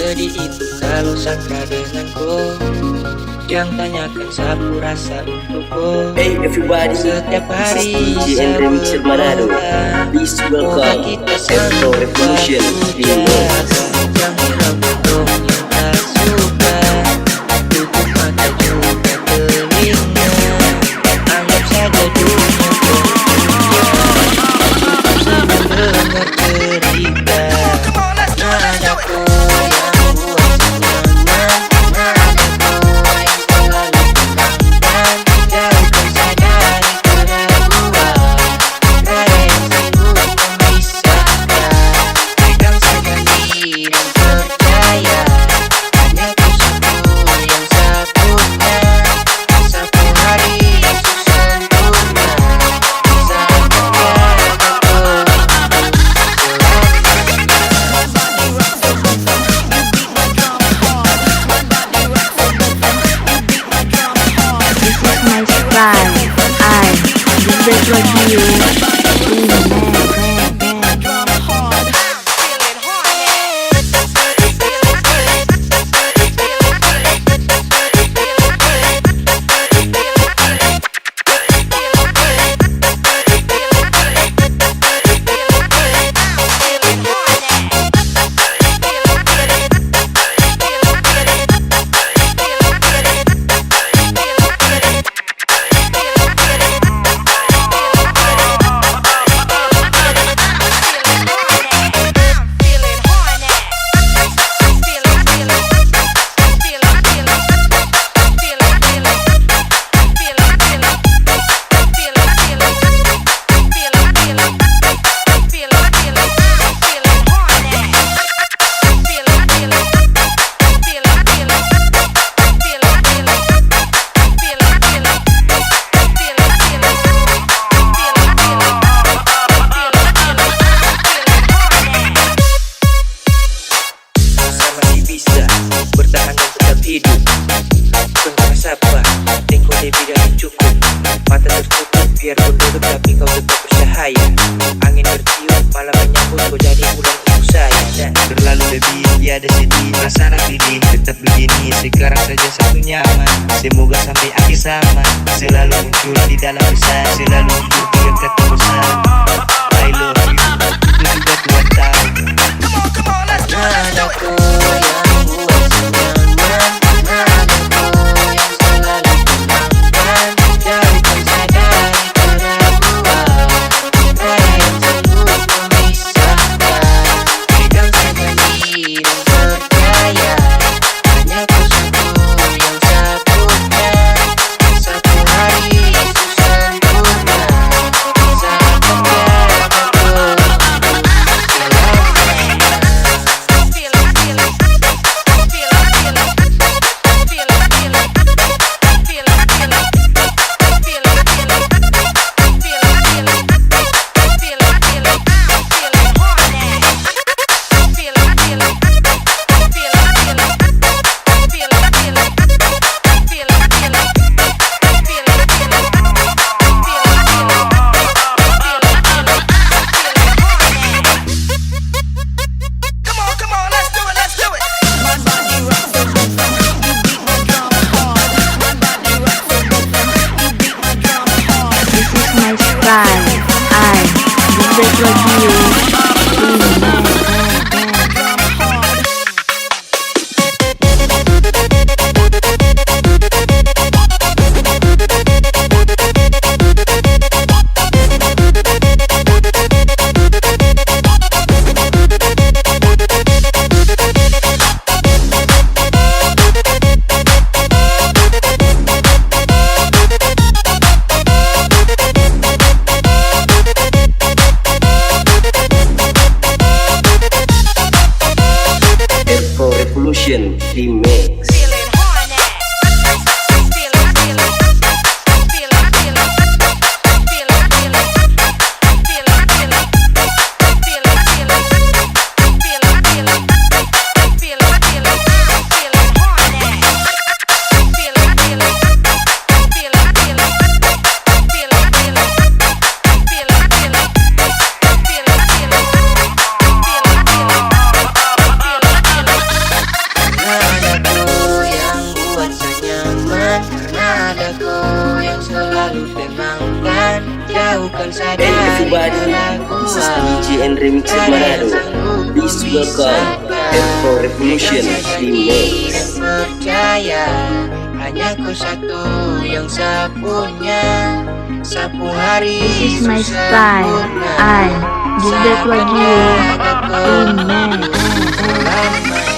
sedih itu kalau sangka denganku. Jangan tanyakan sapu rasa untukku. Hey everybody, setiap hari DJ and Remixer Manado. Please welcome Electro Revolution Remix. Yang hilang belum yang tak suka, tutup mata juga telinga. Anggap saja dunia sedang dengar cerita. Nadaku yang buat senang, nadaku yang selalu tenangkan. Jauhkan sadari keraguan, raya yang sanggup memisahkan. Pegang saja diri dan percaya, hanya ku satu yang sabutkan. Sapu hari esok sempurna, saat menjaga kau. This is my style. I bring you bertahan dan tetap hidup. Tentang siapa, tengok lebih dari cukup. Mata tertutup, biar kau duduk tapi kau tetap bersahaya. Angin bertiup, malam menyambut kau jadi bulan ibu saya. Terlalu lebih, tiada sedih, masalah pilih. Tetap begini, sekarang saja satu nyaman. Semoga sampai akhir zaman. Selalu muncul di dalam pesan, selalu muncul dengan kata bosan. I love you, itu juga Tuhan tahu. Nadaku yang buat senang, nadaku yang selalu tenangkan. Jauhkan sadari keraguan, raya yang sanggup memisahkan. Pegang saja diri dan percaya, hanya ku satu yang sabutkan. Satu hari esok sempurna, saat menjaga kau. Revolution Remix. selalu tenangkan, jauhkan saja Hey everybody, this is DJ and Remixer Manado. Please welcome Electro Revolution Remix. Percaya hanya kau satu yang sapunya, sapu hari This is my style. I give back lagi you. Amen. selamat